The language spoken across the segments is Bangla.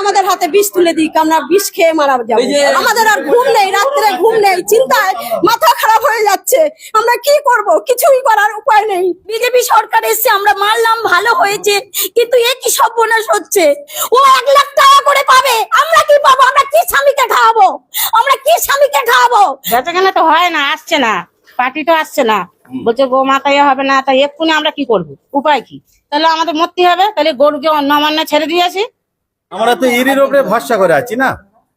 আমাদের হাতে বিষ তুলে দিক, আমরা বিষ খেয়ে মারা যাবো। আমাদের আর ঘুম নেই, রাত্রে ঘুম নেই, চিন্তায় মাথা খারাপ হয়ে যাচ্ছে। আমরা কি করব? কিছুই করার উপায় নেই। বিজেপি সরকার এসে আমরা মানলাম, ভালো হয়েছে, কিন্তু এ কি সর্বনাশ হচ্ছে। ও 1 লাখ টাকা করে পাবে, আমরা কি পাবো? আমরা কি স্বামীকে খাওয়াবো? আমরা কি স্বামীকে খাওয়াবো? বেচাকেনা তো হয় না, আসছে না, পার্টি তো আসছে না, বলছে গো মাথায় হবে না। তাই এক্ষুনি আমরা কি করব? উপায় কি? তাহলে আমাদের মরতে হবে। তাহলে গরুকে অন্যমান্য ছেড়ে দিয়েছি। আমরা তো ইরির উপরে ভরসা করে আছি না,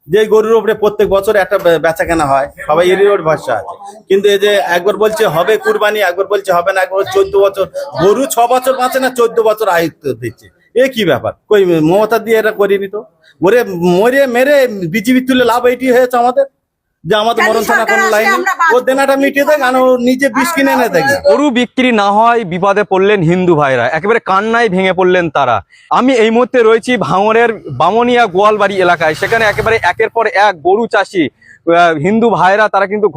যে গরুর উপরে প্রত্যেক বছর একটা বেচা কেনা হয়, সবাই ইরির উপরে ভরসা আছে। কিন্তু এই যে একবার বলছে হবে কুরবানি, একবার বলছে হবে না, একবার 14 বছর গরু 6 বছর বাঁচে না, 14 বছর আয়ুত্ব দিচ্ছে। এ কি ব্যাপার? কই মমতা দিয়ে এটা করিনি তো। ওরে মরে মেরে বিজেপি তুলে লাভ এইটি হয়েছে আমাদের, যে আমাদের মরণ থানা কোনো লাইন ও দেনাটা মিটিয়ে দেয়, কারণ নিজে বিষ কিনে এনে দেয়। গরু বিক্রি না হয় বিপদে পড়লেন হিন্দু ভাইরা, একেবারে কান্নায় ভেঙে পড়লেন তারা। আমি এই মুহূর্তে রয়েছি ভাঙড়ের বামনিয়া গোয়ালবাড়ি এলাকায়। সেখানে একেবারে একের পর এক গরু চাষি হিন্দু ভাইরা, তারা কিন্তু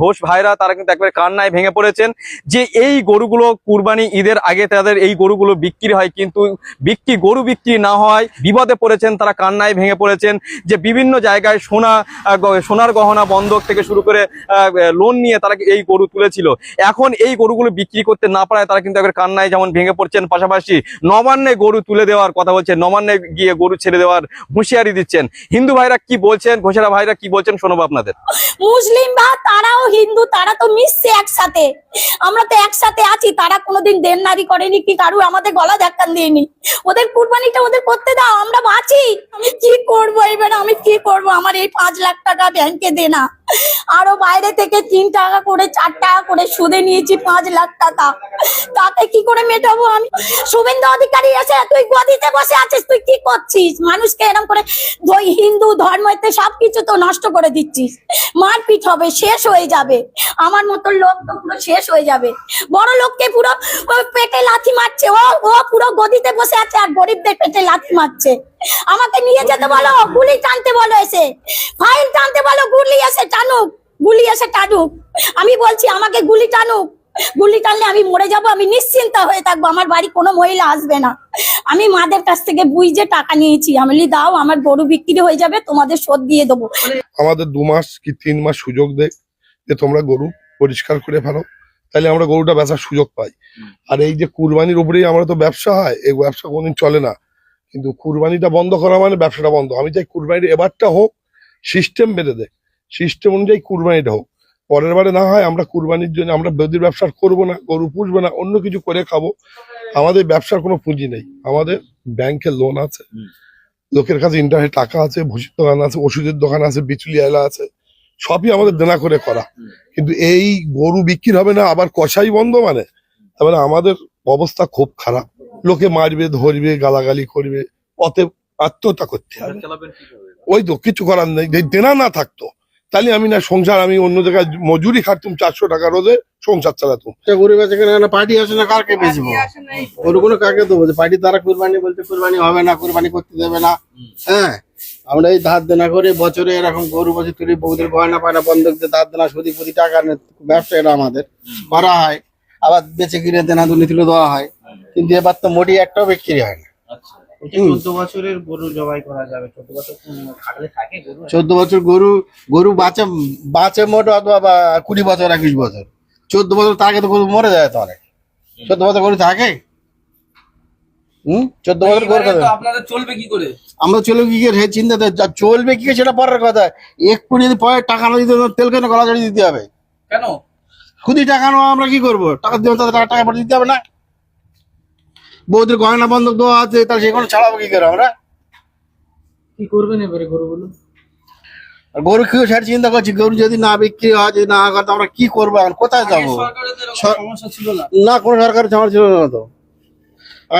ঘোষ ভাইরা, তারা কিন্তু একেবারে কান্নায় ভেঙে পড়েছেন যে এই গরুগুলো কুরবানি ঈদের আগে তাদের এই গরুগুলো বিক্রি হয়, কিন্তু গরু বিক্রি না হয় বিপদে পড়েছেন তারা, কান্নায় ভেঙে পড়েছেন। যে বিভিন্ন জায়গায় সোনার গহনা বন্ধক থেকে শুরু করে লোন নিয়ে তারা এই গরু তুলেছিল, এখন এই গরুগুলো বিক্রি করতে না পারায় তারা কিন্তু একবার কান্নায় যেমন ভেঙে পড়ছেন, পাশাপাশি নবান্নে গরু তুলে দেওয়ার কথা বলছেন, নবান্নে গিয়ে গরু ছেড়ে দেওয়ার হুঁশিয়ারি দিচ্ছেন। হিন্দু ভাইরা কি বলছেন, ঘোষেরা ভাইরা কি বলছেন শোনাবো আপনাদের। মুসলিম বা তারাও হিন্দু, তারা তো মিশছে একসাথে, আমরা তো একসাথে আছি। তারা কোনোদিন দেনদারি করেনি কি কারু আমাদের গলা ধাক্কা দিইনি। ওদের কুরবানিটা ওদের করতে দাও, আমরা বাঁচি। আমি কি করবো এবার, আমি কি করব? আমার এই 5 লাখ টাকা ব্যাংকে দেনা, আরো বাইরে থেকে 3 টাকা করে 4 টাকা করে সুদে নিয়েছি 5 লাখ টাকা। তাকে কি করে মেটাবো আমি? শুভেন্দু অধিকারী এসে তুই গদিতে বসে আছিস, তুই কি করছিস? মানুষকে এরকম করে হিন্দু ধর্মতে সবকিছু তো নষ্ট করে দিচ্ছিস। মারপিট হবে, শেষ হয়ে যাবে। আমার মতো লোক তো পুরো শেষ হয়ে যাবে। বড় লোককে পুরো পেটে লাথি মারছে, ও পুরো গদিতে বসে আছে আর গরিবদের পেটে লাথি মারছে। আমাকে নিয়ে যেতে বলো, গুলি টানতে বলো, এসে ফাইল টানতে বলো, গুলি এসে টানুক, গুলি এসে টানুক। আমি বলছি আমাকে গুলি টানুক, গুলি টানলে আমি মরে যাব, আমি নিশ্চিন্ত হয়ে থাকবো, আমার বাড়ি কোনো মহিলা আসবে না। আমি মাদের কাছ থেকে বুঝে টাকা নিয়েছি, আমি দাও, আমার গরু বিক্রি হয়ে যাবে, তোমাদের শোধ দিয়ে দেবো। আমাদের 2 মাস কি 3 মাস সুযোগ দেয় যে তোমরা গরু পরিষ্কার করে ফেলো, তাহলে আমরা গরুটা বেচার সুযোগ পাই। আর এই যে কুরবানির উপরেই আমরা তো ব্যবসা হয়, এই ব্যবসা কোনদিন চলে না। কিন্তু কুরবানিটা বন্ধ করা মানে ব্যবসাটা বন্ধ। আমি চাই কুরবানির এবারটা হোক, সিস্টেম বেঁধে দেয়, সিস্টেম অনুযায়ী কুরবানিটা হোক। পরের বারে না হয় আমরা কুরবানির জন্য আমরা বেদির ব্যবসা করবো না, গরু পুষবো না, অন্য কিছু করে খাবো। আমাদের ব্যবসার কোনো পুঁজি নেই, আমাদের ব্যাংকের লোন আছে, লোকের কাছে ইন্টারনেট টাকা আছে, ভুসির দোকান আছে, ওষুধের দোকান আছে, বিচুলি এলা আছে, সবই আমাদের দেনা করে করা। কিন্তু এই গরু বিক্রি হবে না, আবার কষাই বন্ধ, মানে তারপরে আমাদের অবস্থা খুব খারাপ। লোকে মারবে, ধরবে, গালাগালি করবে, পথে আত্মহত্যা করতে হবে। ওই তো কিছু করার নেই। দেনা না থাকতো তাহলে আমি না সংসার, আমি অন্য জায়গায় মজুরি খাটতুম, 400 টাকা রোজে সংসার চালাতুম। গরিব আছে কিনা পার্টি আসে না, কারকে বেচবো গরুগুলো, কাকে দেবো? পার্টি তারা কুরবানি বলছে কুরবানি হবে না, কুরবানি করতে দেবে না। হ্যাঁ, আমরা এই ধার দেনা করে বছরে এরকম গরু বছর তুলি, বউদের গয়না পায়না বন্ধক দিয়ে ধার দেনা সুদি পুদি টাকা ব্যবসা এটা আমাদের করা হয়, আবার বেঁচে কিনে দেনা দুর্নীতি দেওয়া হয়। কিন্তু এবার তো মোটি একটাও বিক্রি হয় না। 14 বছরের গরু জবাই করা যাবে? 14 বছর থাকলে থাকে গরু? 14 বছর গরু বাঁচে মোট, অথবা 20 বছর 21 বছর। 14 বছর তার আগে তো গরু মরে যায় তো অনেক। 14 বছর গরু থাকে? 14 বছর গরু আপনাদের চলবে কি করে? আমরা চলবে কি করে চিন্তা, চলবে কি করে সেটা পরের কথা। একটু যদি পরে টাকা না দিতে, তেল কেন গলা জড়িয়ে দিতে হবে? কেন খুদি টাকা নেওয়া, আমরা কি করবো? টাকা দিতে তাদের টাকা পরে দিতে হবে না? বউদের গয়না বন্ধক দেওয়া আছে, তাহলে সেখানে ছাড়াবো কি করে আমরা? কি করবেন এবারে গরুগুলো? গরু কি সেটা চিন্তা করছি, গরু যদি না বিক্রি হয়, যদি না হয়, আমরা কি করবো এখন? কোথায় যাবো? সমস্যা ছিল না, না কোনো সরকারের ঝামেলা ছিল না তো।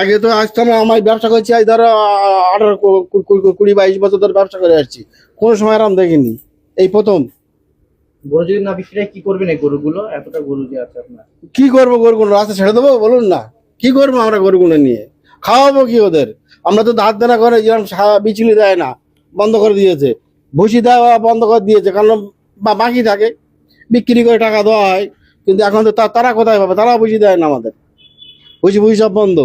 আগে তো আজ তো আমি ব্যবসা করছি, আজ ধরো 18 20 22 বছর ধরে ব্যবসা করে আসছি, কোনো সময় আরাম দেখিনি, এই প্রথম। গরু যদি না বিক্রি হয় কি করবেন এই গরুগুলো? এতটা গরু যে আছে আপনার, কি করবো? গরুগুলো রাস্তা ছেড়ে দেবো বলুন না? কি করবো আমরা গরুগুলো নিয়ে? খাওয়াবো কি ওদের? আমরা তো ধার দেনা করে, যেরকম বিচুলি দেয় না, বন্ধ করে দিয়েছে, ভুসি দেওয়া বন্ধ করে দিয়েছে, কারণ বাকি থাকে, বিক্রি করে টাকা দেওয়া হয়। কিন্তু এখন তো তারা কোথায় পাবে? তারা ভুসি দেয় না, আমাদের ভুসি সব বন্ধ।